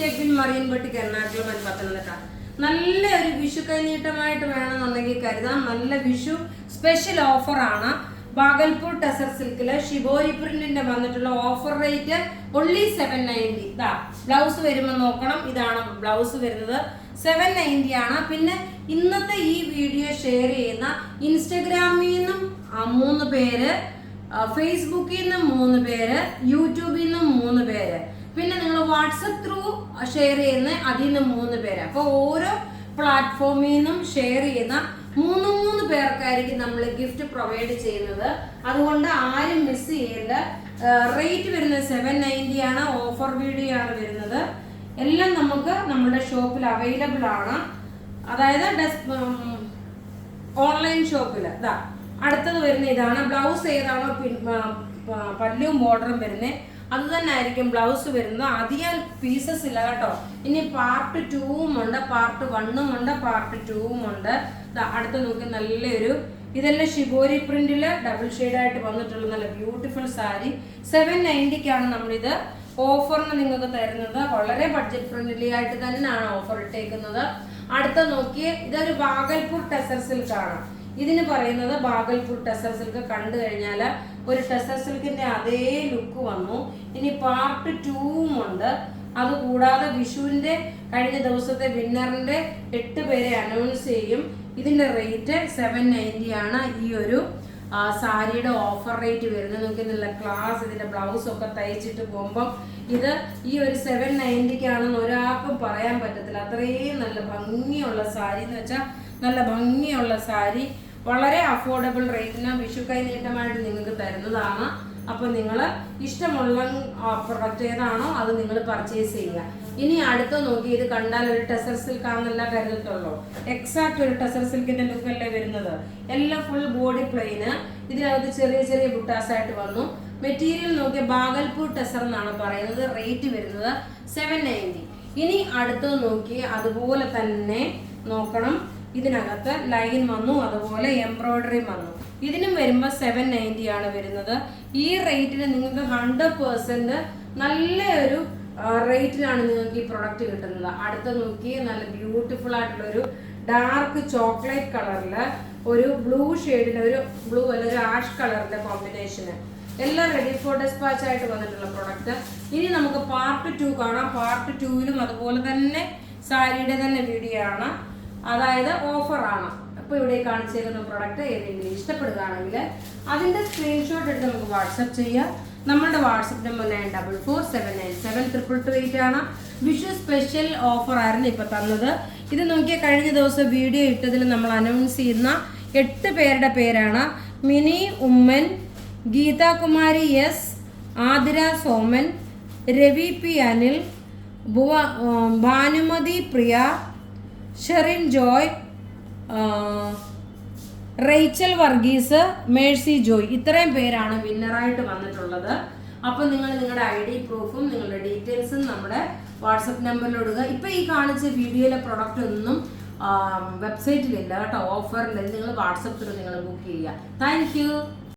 Ebin മറിയൻപട്ടിക്ക് Ernakulam and Pathanamthitta. നല്ലൊരു വിഷു കൈനീട്ടമായിട്ട് വേണമെന്നുണ്ടെങ്കിൽ കരുതാം. നല്ല വിഷു സ്പെഷ്യൽ ഓഫറാണ്. ബാഗൽപൂർ ടെസർ സിൽക്കില് ഷിബോരി പ്രിന്റിന്റെ വന്നിട്ടുള്ള ഓഫർ റേറ്റ് ഓൺലി 790. ഇതാ ബ്ലൗസ് വരുമ്പോൾ നോക്കണം. ഇതാണ് ബ്ലൗസ് വരുന്നത്. 790 ആണ്. പിന്നെ ഇന്നത്തെ ഈ വീഡിയോ ഷെയർ ചെയ്യുന്ന ഇൻസ്റ്റഗ്രാമിൽ നിന്നും 3 പേര്, ഫേസ്ബുക്കിൽ നിന്നും 3 പേര്, യൂട്യൂബിൽ നിന്നും 3 പേര്, പിന്നെ നിങ്ങൾ വാട്സപ്പ് ത്രൂ ഷെയർ ചെയ്യുന്ന അതിൽ നിന്ന് 3 പേര്. അപ്പോൾ ഓരോ പ്ലാറ്റ്ഫോമിൽ നിന്നും ഷെയർ ചെയ്യുന്ന 3 പേർക്കായിരിക്കും നമ്മൾ ഗിഫ്റ്റ് പ്രൊവൈഡ് ചെയ്യുന്നത്. അതുകൊണ്ട് ആരും മിസ് ചെയ്യേണ്ട. റേറ്റ് വരുന്നത് 790 ആണ്. ഓഫർ വീഡിയോ ആണ് വരുന്നത്. എല്ലാം നമുക്ക് നമ്മുടെ ഷോപ്പിൽ അവൈലബിൾ ആണ്. അതായത് ഓൺലൈൻ ഷോപ്പിൽ. ഇതാ അടുത്തത് വരുന്ന ഇതാണ്. ബ്ലൗസ് ഏതാണോ പല്ലും ബോർഡറും വരുന്നത് അത് തന്നെ ആയിരിക്കും ബ്ലൗസ് വരുന്നത്. അധികം പീസസ് ഇല്ല കേട്ടോ. ഇനി പാർട്ട് 2ഉം ഉണ്ട്, പാർട്ട് 1ഉം ഉണ്ട്, പാർട്ട് 2ഉം ഉണ്ട്. അടുത്ത് നോക്കി നല്ലൊരു ഇതെല്ലാം ഷിബോരി പ്രിന്റില് ഡബിൾ ഷെയ്ഡായിട്ട് വന്നിട്ടുള്ള നല്ല ബ്യൂട്ടിഫുൾ സാരി. 790ക്കാണ് നമ്മളിത് ഓഫറിന് നിങ്ങൾക്ക് തരുന്നത്. വളരെ ബഡ്ജറ്റ് ഫ്രണ്ട്ലി ആയിട്ട് തന്നെയാണ് ഓഫർ ഇട്ടേക്കുന്നത്. അടുത്ത നോക്കിയേ, ഇതൊരു ബാഗൽപൂർ ടെസർ സിൽക്ക് ആണ്. ഇതിന് പറയുന്നത് ബാഗൽപൂർ ടെസർ സിൽക്ക്. കണ്ടു കഴിഞ്ഞാൽ ഒരു ടെസർ സിൽക്കിന്റെ അതേ ലുക്ക് വന്നു. ഇനി പാർട്ട് 2ഉം ഉണ്ട്. അതുകൂടാതെ വിഷുവിന്റെ കഴിഞ്ഞ ദിവസത്തെ വിന്നറിന്റെ 8 പേരെ അനൗൺസ് ചെയ്യും. ഇതിന്റെ റേറ്റ് 790 ആണ്. ഈ ഒരു സാരിയുടെ ഓഫർ റേറ്റ് വരുന്നത്. നമുക്ക് നല്ല ക്ലാസ് ഇതിന്റെ ബ്ലൗസ് ഒക്കെ തയ്ച്ചിട്ട് പോകുമ്പോൾ ഇത് ഈ ഒരു 790ക്കാണെന്ന് ഒരാൾക്കും പറയാൻ പറ്റത്തില്ല. അത്രയും നല്ല ഭംഗിയുള്ള സാരി എന്ന് വെച്ചാൽ നല്ല ഭംഗിയുള്ള സാരി വളരെ അഫോർഡബിൾ റേറ്റിന് വിഷു കൈനീട്ടമായിട്ട് നിങ്ങൾക്ക് തരുന്നതാണ്. അപ്പോൾ നിങ്ങൾ ഇഷ്ടമുള്ള പ്രൊഡക്റ്റ് ഏതാണോ അത് നിങ്ങൾ പർച്ചേസ് ചെയ്യുക. ഇനി അടുത്ത നോക്കി ഇത് കണ്ടാൽ ഒരു ടെസർ സിൽക്ക് ആണെന്നല്ല കരുതത്തുള്ളൂ. എക്സാക്ട് ഒരു ടെസർ സിൽക്കിന്റെ ലുക്ക് അല്ലേ വരുന്നത്. എല്ലാം ഫുൾ ബോഡി പ്ലെയിന്. ഇതിനകത്ത് ചെറിയ ചെറിയ ബുട്ടാസ് ആയിട്ട് വന്നു. മെറ്റീരിയൽ നോക്കിയ ബാഗൽപൂർ ടെസർ എന്നാണ് പറയുന്നത്. റേറ്റ് വരുന്നത് 790. ഇനി അടുത്തത് നോക്കി അതുപോലെ തന്നെ നോക്കണം. ഇതിനകത്ത് ലൈൻ വന്നു, അതുപോലെ എംബ്രോയിഡറി വന്നു. ഇതിനും വരുമ്പോൾ 790 ആണ് വരുന്നത്. ഈ റേറ്റിന് നിങ്ങൾക്ക് 100% നല്ലൊരു റേറ്റിലാണ് നിങ്ങൾക്ക് ഈ പ്രൊഡക്റ്റ് കിട്ടുന്നത്. അടുത്ത നോക്കി നല്ല ബ്യൂട്ടിഫുൾ ആയിട്ടുള്ള ഒരു ഡാർക്ക് ചോക്ലേറ്റ് കളറില് ഒരു ബ്ലൂ ഷെയ്ഡിന് ഒരു ബ്ലൂ അല്ല ഒരു ആഷ് കളറിന്റെ കോമ്പിനേഷന് എല്ലാം റെഡി ഫോർ ഡെസ്പാച്ച് ആയിട്ട് വന്നിട്ടുള്ള പ്രൊഡക്റ്റ്. ഇനി നമുക്ക് പാർട്ട് 2 കാണാം. പാർട്ട് 2ലും അതുപോലെ തന്നെ സാരിയുടെ തന്നെ വീഡിയോ ആണ്. അതായത് ഓഫറാണ്. അപ്പോൾ ഇവിടെ കാണിച്ചേക്കുന്ന പ്രൊഡക്റ്റ് ഏതെങ്കിലും ഇഷ്ടപ്പെടുകയാണെങ്കിൽ അതിൻ്റെ സ്ക്രീൻഷോട്ട് എടുത്ത് നമുക്ക് വാട്സപ്പ് ചെയ്യാം. നമ്മുടെ വാട്സപ്പ് നമ്പർ 9447972228 ആണ്. വിഷു സ്പെഷ്യൽ ഓഫർ ആയിരുന്നു ഇപ്പോൾ തന്നത്. ഇത് നോക്കിയാൽ കഴിഞ്ഞ ദിവസം വീഡിയോ ഇട്ടതിൽ നമ്മൾ അനൗൺസ് ചെയ്യുന്ന 8 പേരുടെ പേരാണ്. Mini Oommen, Geethakumari S, Athira Soman, Ravi P Anil, Bhanumathi Priya, Sherin Joy, Rachel Varghese, Mercy Joy. ഇത്രയും പേരാണ് വിന്നറായിട്ട് വന്നിട്ടുള്ളത്. അപ്പോൾ നിങ്ങൾ നിങ്ങളുടെ ID പ്രൂഫും നിങ്ങളുടെ ഡീറ്റെയിൽസും നമ്മുടെ വാട്സപ്പ് നമ്പറിലിടുക. ഇപ്പോൾ ഈ കാണിച്ച വീഡിയോയിലെ പ്രൊഡക്റ്റ് ഒന്നും വെബ്സൈറ്റിലില്ല കേട്ടോ, ഓഫറിൽ. നിങ്ങൾ വാട്സപ്പ് ത്രൂ നിങ്ങൾ ബുക്ക് ചെയ്യുക. Thank you.